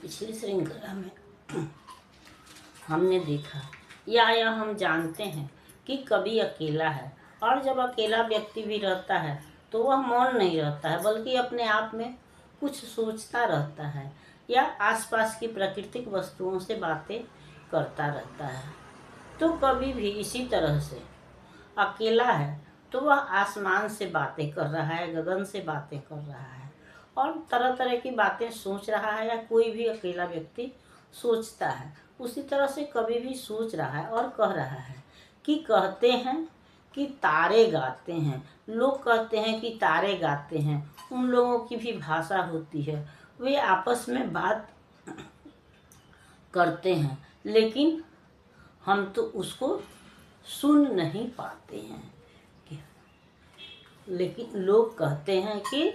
पिछली श्रृंखला में हमने देखा या हम जानते हैं कि कवि अकेला है, और जब अकेला व्यक्ति भी रहता है तो वह मौन नहीं रहता है, बल्कि अपने आप में कुछ सोचता रहता है या आसपास की प्राकृतिक वस्तुओं से बातें करता रहता है। तो कवि भी इसी तरह से अकेला है, तो वह आसमान से बातें कर रहा है, गगन से बातें कर रहा है और तरह तरह की बातें सोच रहा है, या कोई भी अकेला व्यक्ति सोचता है। उसी तरह से कवि भी सोच रहा है और कह रहा है कि कहते हैं कि तारे गाते हैं। लोग कहते हैं कि तारे गाते हैं, उन लोगों की भी भाषा होती है, वे आपस में बात करते हैं, लेकिन हम तो उसको सुन नहीं पाते हैं। लेकिन लोग कहते हैं कि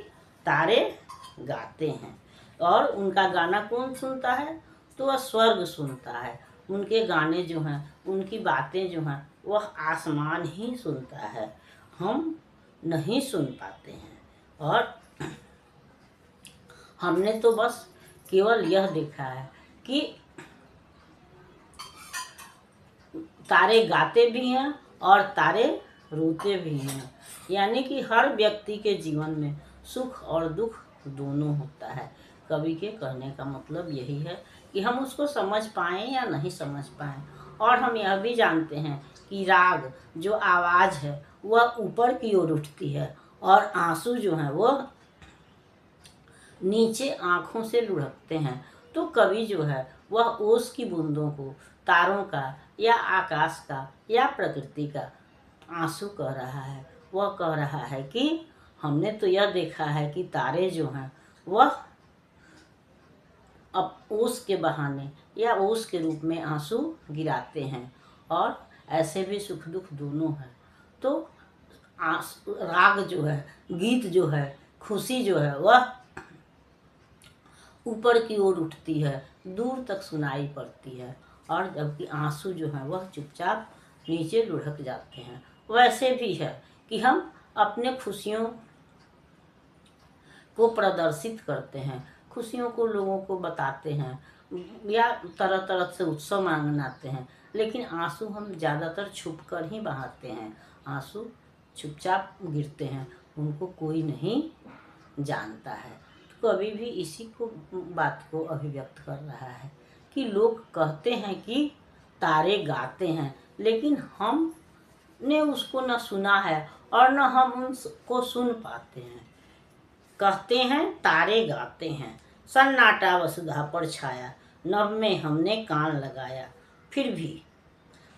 तारे गाते हैं, और उनका गाना कौन सुनता है? तो वह स्वर्ग सुनता है। उनके गाने जो हैं, उनकी बातें जो हैं, वह आसमान ही सुनता है, हम नहीं सुन पाते हैं। और हमने तो बस केवल यह देखा है कि तारे गाते भी हैं और तारे रोते भी हैं, यानी कि हर व्यक्ति के जीवन में सुख और दुख दोनों होता है। कवि के कहने का मतलब यही है कि हम उसको समझ पाएं या नहीं समझ पाएं। और हम यह भी जानते हैं कि राग जो आवाज़ है वह ऊपर की ओर उठती है, और आंसू जो हैं वह नीचे आँखों से लुढ़कते हैं। तो कवि जो है वह ओस की बूंदों को, तारों का या आकाश का या प्रकृति का आंसू कह रहा है। वह कह रहा है कि हमने तो यह देखा है कि तारे जो हैं वह अब ओस के बहाने या ओस के रूप में आंसू गिराते हैं, और ऐसे भी सुख दुख दोनों है। तो राग जो है, गीत जो है, खुशी जो है, वह ऊपर की ओर उठती है, दूर तक सुनाई पड़ती है, और जबकि आंसू जो हैं वह चुपचाप नीचे लुढ़क जाते हैं। वैसे भी है कि हम अपने खुशियों को प्रदर्शित करते हैं, खुशियों को लोगों को बताते हैं, या तरह तरह से उत्सव मनाते हैं, लेकिन आंसू हम ज़्यादातर छुप कर ही बहाते हैं। आंसू चुपचाप गिरते हैं, उनको कोई नहीं जानता है। तो कवि भी इसी को बात को अभिव्यक्त कर रहा है कि लोग कहते हैं कि तारे गाते हैं, लेकिन हमने उसको न सुना है और न हम उनको सुन पाते हैं। कहते हैं तारे गाते हैं, सन्नाटा वसुधा पर छाया, नभ में हमने कान लगाया, फिर भी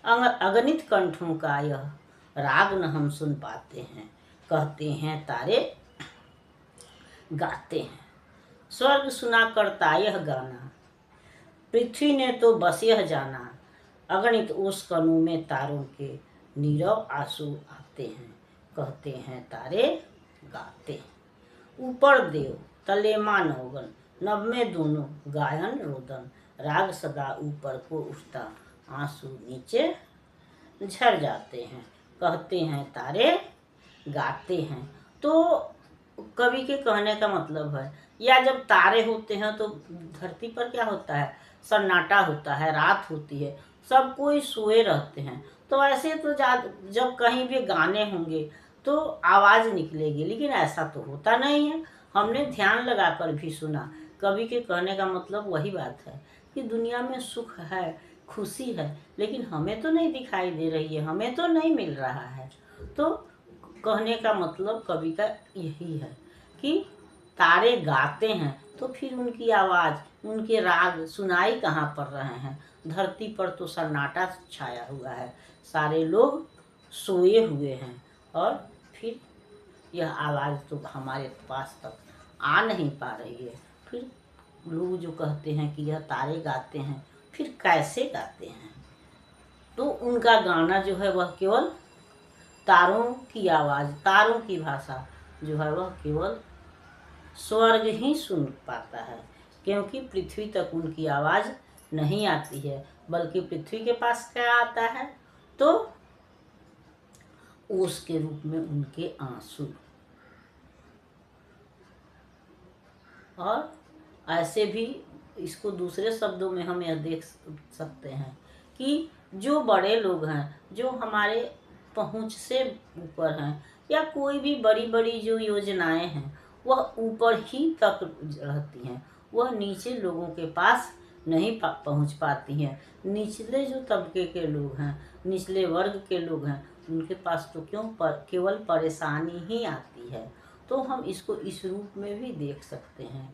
अगणित कंठों का यह राग न हम सुन पाते हैं। कहते हैं तारे गाते हैं, स्वर्ग सुना करता यह गाना, पृथ्वी ने तो बस यह जाना, अगणित उस कणों में तारों के नीरव आंसू आते हैं। कहते हैं तारे गाते हैं, ऊपर देव तले मानवगण, नभ में दोनों गायन रोदन, राग सदा ऊपर को उठता, आंसू नीचे झर जाते हैं। कहते हैं तारे गाते हैं। तो कवि के कहने का मतलब है, या जब तारे होते हैं तो धरती पर क्या होता है? सन्नाटा होता है, रात होती है, सब कोई सोए रहते हैं। तो ऐसे तो जब कहीं भी गाने होंगे तो आवाज़ निकलेगी, लेकिन ऐसा तो होता नहीं है। हमने ध्यान लगाकर भी सुना। कवि के कहने का मतलब वही बात है कि दुनिया में सुख है, खुशी है, लेकिन हमें तो नहीं दिखाई दे रही है, हमें तो नहीं मिल रहा है। तो कहने का मतलब कवि का यही है कि तारे गाते हैं, तो फिर उनकी आवाज़, उनके राग सुनाई कहाँ पड़ रहे हैं? धरती पर तो सन्नाटा छाया हुआ है, सारे लोग सोए हुए हैं, और फिर यह आवाज़ तो हमारे पास तक आ नहीं पा रही है। फिर लोग जो कहते हैं कि यह तारे गाते हैं, फिर कैसे गाते हैं? तो उनका गाना जो है वह केवल तारों की आवाज़, तारों की भाषा जो है वह केवल स्वर्ग ही सुन पाता है, क्योंकि पृथ्वी तक उनकी आवाज़ नहीं आती है, बल्कि पृथ्वी के पास क्या आता है? तो ओस के रूप में उनके आंसू। और ऐसे भी इसको दूसरे शब्दों में हम यह देख सकते हैं कि जो बड़े लोग हैं, जो हमारे पहुंच से ऊपर हैं, या कोई भी बड़ी बड़ी जो योजनाएं हैं वह ऊपर ही तक रहती हैं, वह नीचे लोगों के पास नहीं पहुंच पाती हैं। निचले जो तबके के लोग हैं, निचले वर्ग के लोग हैं, उनके पास तो केवल परेशानी ही आती है। तो हम इसको इस रूप में भी देख सकते हैं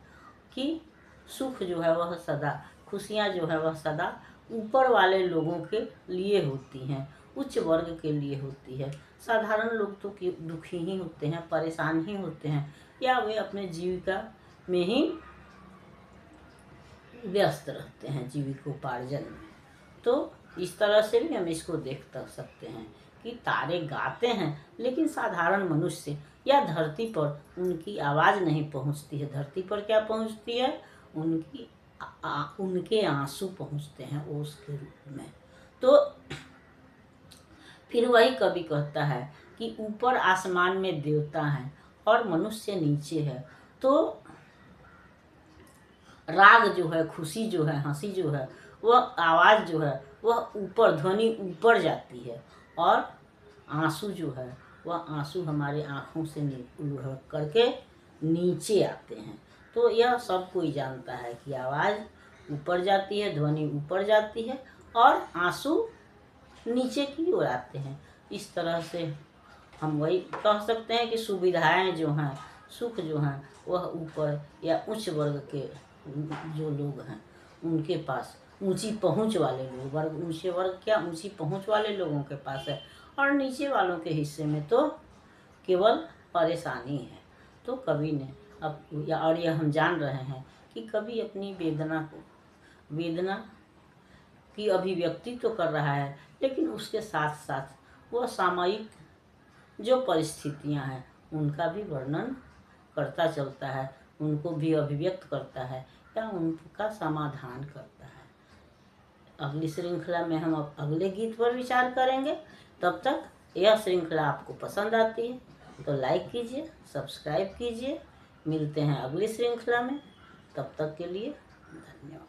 कि सुख जो है वह सदा, खुशियाँ जो है वह सदा ऊपर वाले लोगों के लिए होती हैं, उच्च वर्ग के लिए होती है। साधारण लोग तो दुखी ही होते हैं, परेशान ही होते हैं, या वे अपने जीविका में ही व्यस्त रहते हैं, जीविकोपार्जन में। तो इस तरह से भी हम इसको देख सकते हैं कि तारे गाते हैं, लेकिन साधारण मनुष्य या धरती पर उनकी आवाज़ नहीं पहुंचती है। धरती पर क्या पहुंचती है? उनके आंसू पहुंचते हैं ओस के रूप में। तो फिर वही कवि कहता है कि ऊपर आसमान में देवता हैं और मनुष्य नीचे है। तो राग जो है, खुशी जो है, हंसी जो है, वह आवाज़ जो है वह ऊपर, ध्वनि ऊपर जाती है, और आंसू जो है वह आंसू हमारे आँखों से लुढ़क करके नीचे आते हैं। तो यह सब कोई जानता है कि आवाज़ ऊपर जाती है, ध्वनि ऊपर जाती है, और आंसू नीचे की ओर आते हैं। इस तरह से हम वही कह सकते हैं कि सुविधाएं जो हैं, सुख जो हैं, वह ऊपर या उच्च वर्ग के जो लोग हैं उनके पास, ऊंची पहुंच वाले लोग, ऊंचे वर्ग क्या, ऊंची पहुंच वाले लोगों के पास है, और नीचे वालों के हिस्से में तो केवल परेशानी है। तो कवि ने और यह हम जान रहे हैं कि कवि अपनी वेदना की अभिव्यक्ति तो कर रहा है, लेकिन उसके साथ साथ वह सामयिक जो परिस्थितियां हैं उनका भी वर्णन करता चलता है, उनको भी अभिव्यक्त करता है या उनका समाधान करता है। अगली श्रृंखला में हम अगले गीत पर विचार करेंगे। तब तक यह श्रृंखला आपको पसंद आती है तो लाइक कीजिए, सब्सक्राइब कीजिए। मिलते हैं अगली श्रृंखला में, तब तक के लिए धन्यवाद।